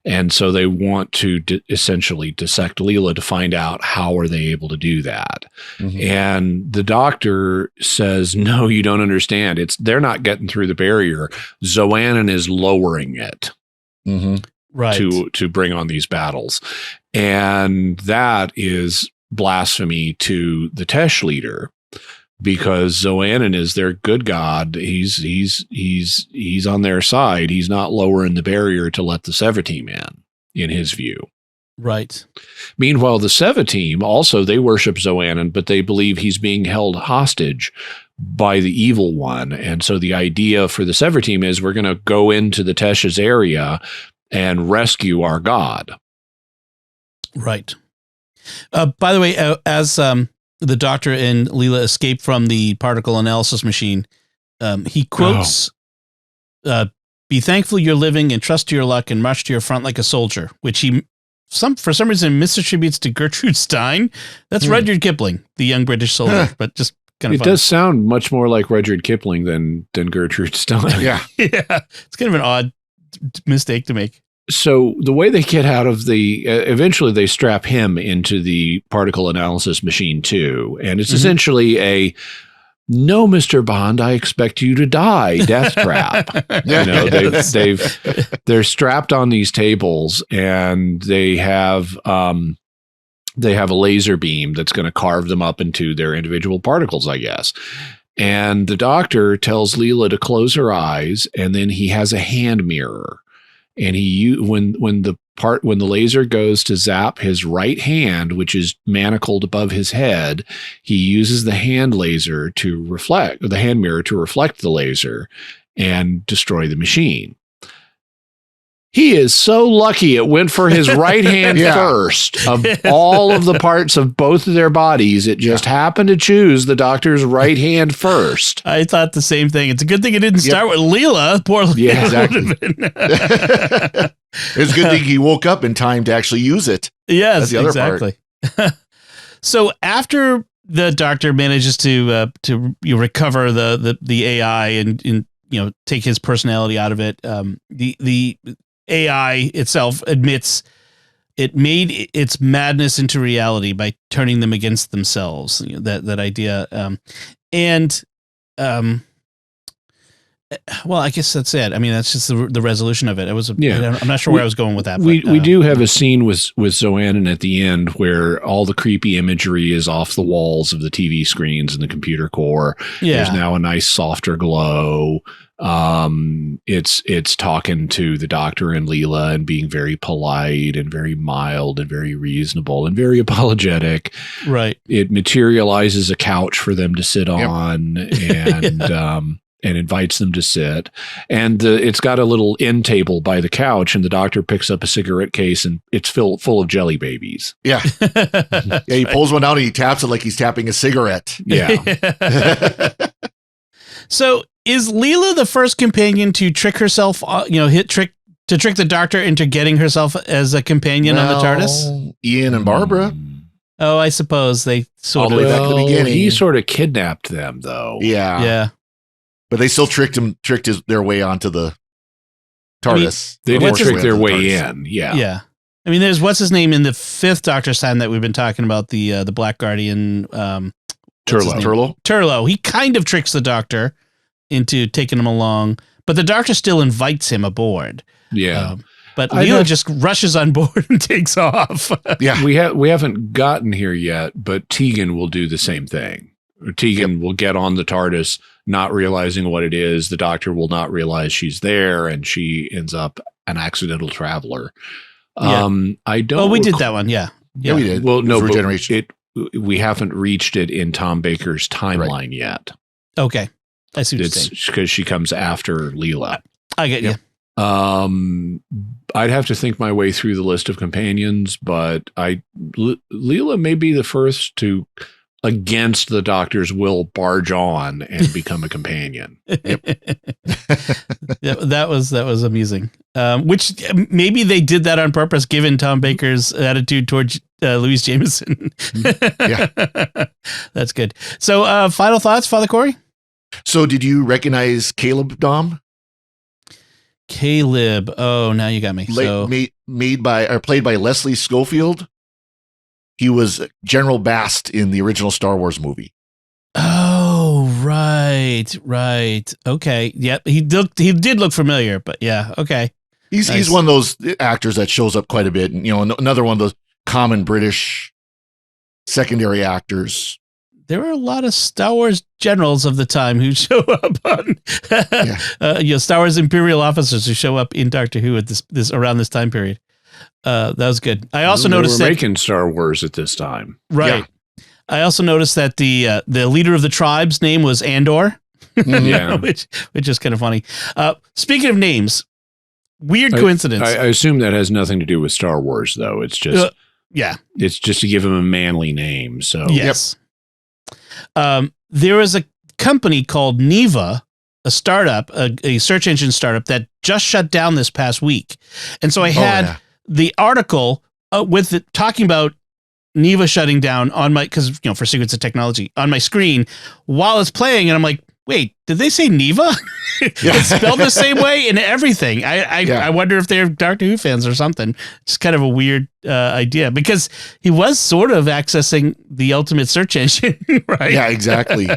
And so they want to essentially dissect Leela to find out how are they able to do that. Mm-hmm. And the doctor says, no, you don't understand. They're not getting through the barrier. Zoannon is lowering it right. to bring on these battles. And that is blasphemy to the Tesh leader because Zoannon is their good god. He's on their side. He's not lowering the barrier to let the Seva team in his view. Right. Meanwhile, the Seva team also, they worship Zoannon, but they believe he's being held hostage by the evil one. And so the idea for the Seva team is we're going to go into the Tesh's area and rescue our god. Right. By the way, as the doctor and Leela escape from the particle analysis machine, he quotes, be thankful you're living and trust to your luck and march to your front like a soldier, which he for some reason misattributes to Gertrude Stein. That's Rudyard Kipling, the young British soldier, but just kind of It does sound much more like Rudyard Kipling than Gertrude Stein. Yeah. Yeah. It's kind of an odd mistake to make. So the way they get out of eventually they strap him into the particle analysis machine too. And it's essentially no, Mr. Bond, I expect you to die death trap. They're strapped on these tables and they have a laser beam that's going to carve them up into their individual particles, I guess. And the doctor tells Leela to close her eyes, and then he has a hand mirror. And when the laser goes to zap his right hand, which is manacled above his head, he uses the hand mirror to reflect the laser and destroy the machine. He is so lucky it went for his right hand first. Of all of the parts of both of their bodies, it just happened to choose the doctor's right hand first. I thought the same thing. It's a good thing it didn't start with Leela. Poor Leela. Yeah, exactly. It's a good thing he woke up in time to actually use it. Yes, that's the other exactly. So after the doctor manages to recover the AI and take his personality out of it, the AI itself admits it made its madness into reality by turning them against themselves. That idea, well, I guess that's it. I mean, that's just the resolution of it. I'm not sure where I was going with that. We do have a scene with Zoannon at the end where all the creepy imagery is off the walls of the TV screens and the computer core. Yeah. There's now a nice softer glow. It's talking to the doctor and Leela and being very polite and very mild and very reasonable and very apologetic. Right. It materializes a couch for them to sit on and invites them to sit. And it's got a little end table by the couch, and the doctor picks up a cigarette case and it's full of jelly babies. Yeah. He pulls one out and he taps it like he's tapping a cigarette. Yeah. So is Leela the first companion to trick herself, trick the Doctor into getting herself as a companion on the TARDIS? Ian and Barbara. Oh, I suppose they sort All the of. way back to the beginning. He sort of kidnapped them, though. Yeah. Yeah. But they still tricked their way onto the TARDIS. They didn't trick their way TARDIS. in. Yeah. Yeah. I mean, there's what's his name in the fifth Doctor's time that we've been talking about, the Black Guardian. Turlo. He kind of tricks the Doctor into taking him along, but the Doctor still invites him aboard. Yeah. But Leela just rushes on board and takes off. Yeah. We haven't gotten here yet, but Tegan will do the same thing. Tegan will get on the TARDIS, not realizing what it is. The Doctor will not realize she's there, and she ends up an accidental traveler. I don't. Oh, we did that one. Yeah. Yeah, we did. Well, no, Regeneration. We haven't reached it in Tom Baker's timeline yet. Okay. I see what you're saying. It's because she comes after Leela. I get you. I'd have to think my way through the list of companions, but Leela may be the first to, against the Doctor's will, barge on and become a companion. Yeah, that was amusing. Which maybe they did that on purpose, given Tom Baker's attitude towards Louise Jameson. Yeah. That's good. So, final thoughts, Father Cory? So, did you recognize Caleb, Dom? Caleb. Oh, now you got me. Played by Leslie Schofield. He was General Bast in the original Star Wars movie. Oh, right. Okay. Yep. He did look familiar, but yeah. Okay. He's one of those actors that shows up quite a bit, and another one of those common British secondary actors. There were a lot of Star Wars generals of the time who show up on, Star Wars Imperial officers who show up in Doctor Who at this around this time period. That was good. I also noticed that making Star Wars at this time, right? Yeah. I also noticed that the leader of the tribe's name was Andor, which is kind of funny. Speaking of names, weird coincidence. I assume that has nothing to do with Star Wars, though. It's just it's just to give him a manly name. So yes. There is a company called Neva, a startup, a search engine startup that just shut down this past week. And so I had the article with it talking about Neva shutting down on my, because, for Secrets of Technology, on my screen while it's playing. And I'm like, wait, did they say Neva? It's spelled the same way in everything. I wonder if they're Doctor Who fans or something. It's kind of a weird idea, because he was sort of accessing the ultimate search engine, right? Yeah, exactly.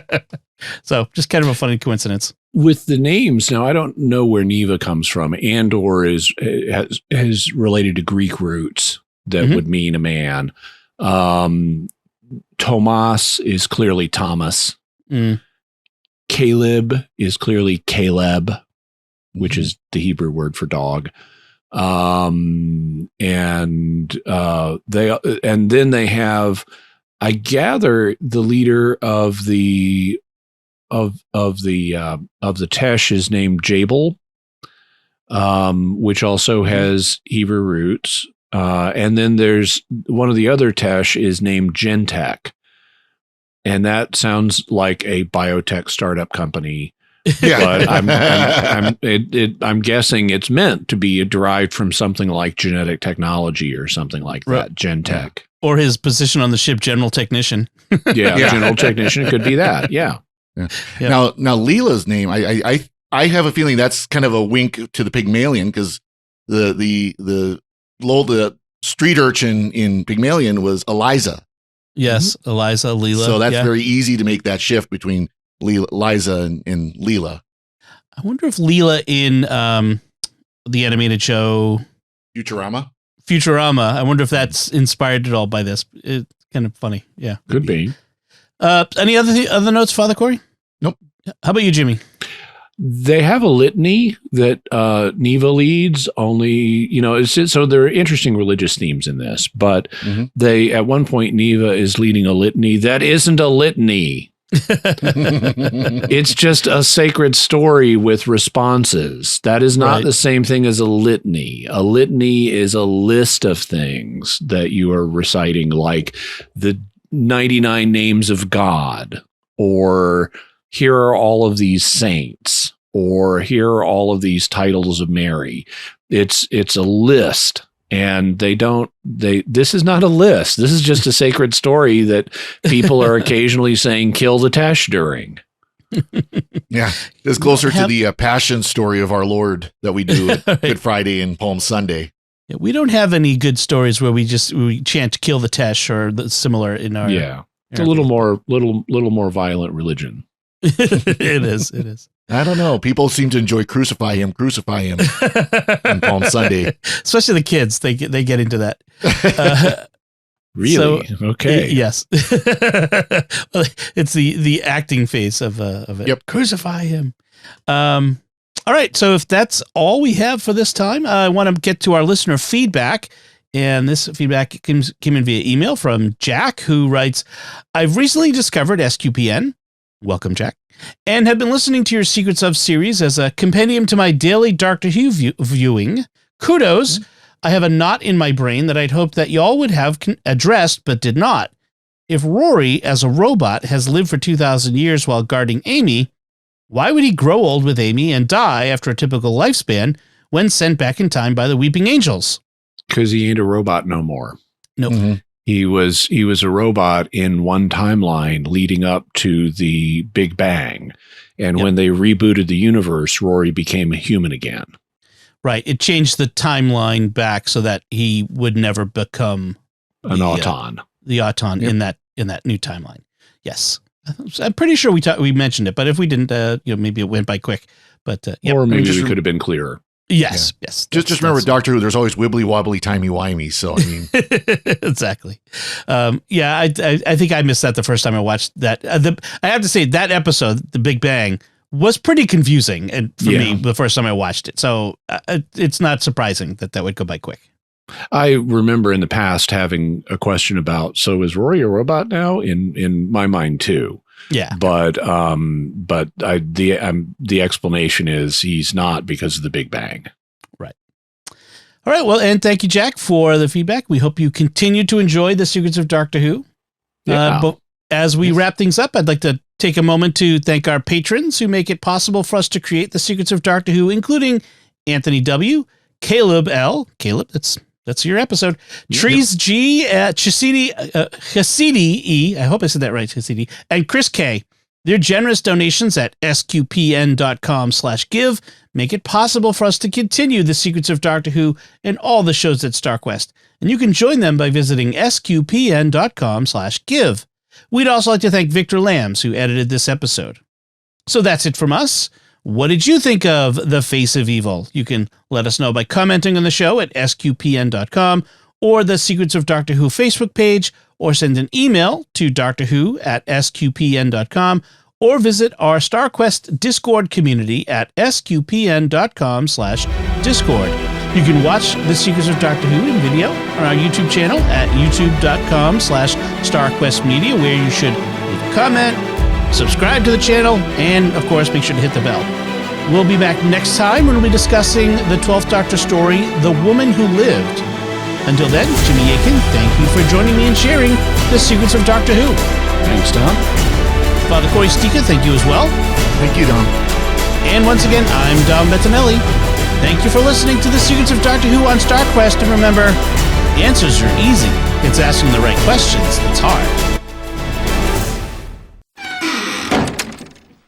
So just kind of a funny coincidence. With the names, now I don't know where Neva comes from. Andor is related to Greek roots that would mean a man. Tomas is clearly Thomas. Caleb is clearly Caleb, which is the Hebrew word for dog. And then they have, I gather, the leader of the Tesh is named Jabal, which also has Hebrew roots. And then there's one of the other Tesh is named Gentech. And that sounds like a biotech startup company. Yeah. But I'm guessing it's meant to be derived from something like genetic technology or something like that. Gentech. Or his position on the ship, general technician. General technician could be that. Yeah. Now Leela's name, I have a feeling that's kind of a wink to the Pygmalion, because the street urchin in Pygmalion was Eliza. Yes, Eliza, Leela. So that's very easy to make that shift between Eliza and Leela. I wonder if Leela in the animated show Futurama. I wonder if that's inspired at all by this. It's kind of funny. Yeah, could be. Any other notes, Father Cory? Nope. How about you, Jimmy? They have a litany that Neva leads, only, so there are interesting religious themes in this, but they, at one point, Neva is leading a litany that isn't a litany. It's just a sacred story with responses. That is not the same thing as a litany. A litany is a list of things that you are reciting, like the 99 names of God, or here are all of these saints, or here are all of these titles of Mary. It's a list. And this is not a list. This is just a sacred story that people are occasionally saying, kill the Tesh during. Yeah. It's closer to the passion story of our Lord that we do at Good Friday and Palm Sunday. Yeah, we don't have any good stories where we chant kill the Tesh or similar in our. Yeah. It's a little more violent religion. It is. I don't know. People seem to enjoy crucify him on Palm Sunday. Especially the kids. They get into that. Really? So, okay. Yes. It's the acting phase of it. Yep. Crucify him. All right. So if that's all we have for this time, I want to get to our listener feedback. And this feedback came in via email from Jack, who writes, I've recently discovered SQPN. Welcome, Jack. And have been listening to your Secrets of series as a compendium to my daily Doctor Who viewing. Kudos. I have a knot in my brain that I'd hoped that y'all would have addressed, but did not. If Rory, as a robot, has lived for 2,000 years while guarding Amy, why would he grow old with Amy and die after a typical lifespan when sent back in time by the Weeping Angels? Because he ain't a robot no more. Nope. Mm-hmm. He was a robot in one timeline leading up to the Big Bang. And when they rebooted the universe, Rory became a human again. Right. It changed the timeline back so that he would never become an Auton. The Auton in that new timeline. Yes. I'm pretty sure we mentioned it, but if we didn't, maybe it went by quick. But or maybe we could have been clearer. Yes, yes. Just remember, Doctor Who, there's always wibbly wobbly, timey wimey. So, I mean, exactly. I think I missed that the first time I watched that. I have to say that episode, The Big Bang, was pretty confusing and for me the first time I watched it. So it's not surprising that would go by quick. I remember in the past having a question about, so is Rory a robot now? In my mind too. Yeah. But the explanation is he's not because of the Big Bang. Right. All right. Well, and thank you, Jack, for the feedback. We hope you continue to enjoy the Secrets of Doctor Who. Yeah. But as we wrap things up, I'd like to take a moment to thank our patrons who make it possible for us to create the Secrets of Doctor Who, including Anthony W., Caleb L. Caleb, that's your episode. Trees G, Hasidi E. I hope I said that right, Hasidi. And Chris K. Their generous donations at sqpn.com/give make it possible for us to continue the Secrets of Doctor Who and all the shows at StarQuest. And you can join them by visiting sqpn.com/give. We'd also like to thank Victor Lambs, who edited this episode. So that's it from us. What did you think of The Face of Evil? You can let us know by commenting on the show at sqpn.com or the Secrets of Doctor Who Facebook page, or send an email to drwho@sqpn.com, or visit our StarQuest Discord community at sqpn.com/discord. You can watch The Secrets of Doctor Who in video on our YouTube channel at youtube.com/StarQuestMedia, where you should leave a comment, subscribe to the channel, and, of course, make sure to hit the bell. We'll be back next time when we'll be discussing the 12th Doctor story, The Woman Who Lived. Until then, Jimmy Akin, thank you for joining me and sharing the Secrets of Doctor Who. Thanks, Tom. Father Cory Sticha, thank you as well. Thank you, Dom. And once again, I'm Dom Bettinelli. Thank you for listening to the Secrets of Doctor Who on StarQuest. And remember, answers are easy. It's asking the right questions that's hard.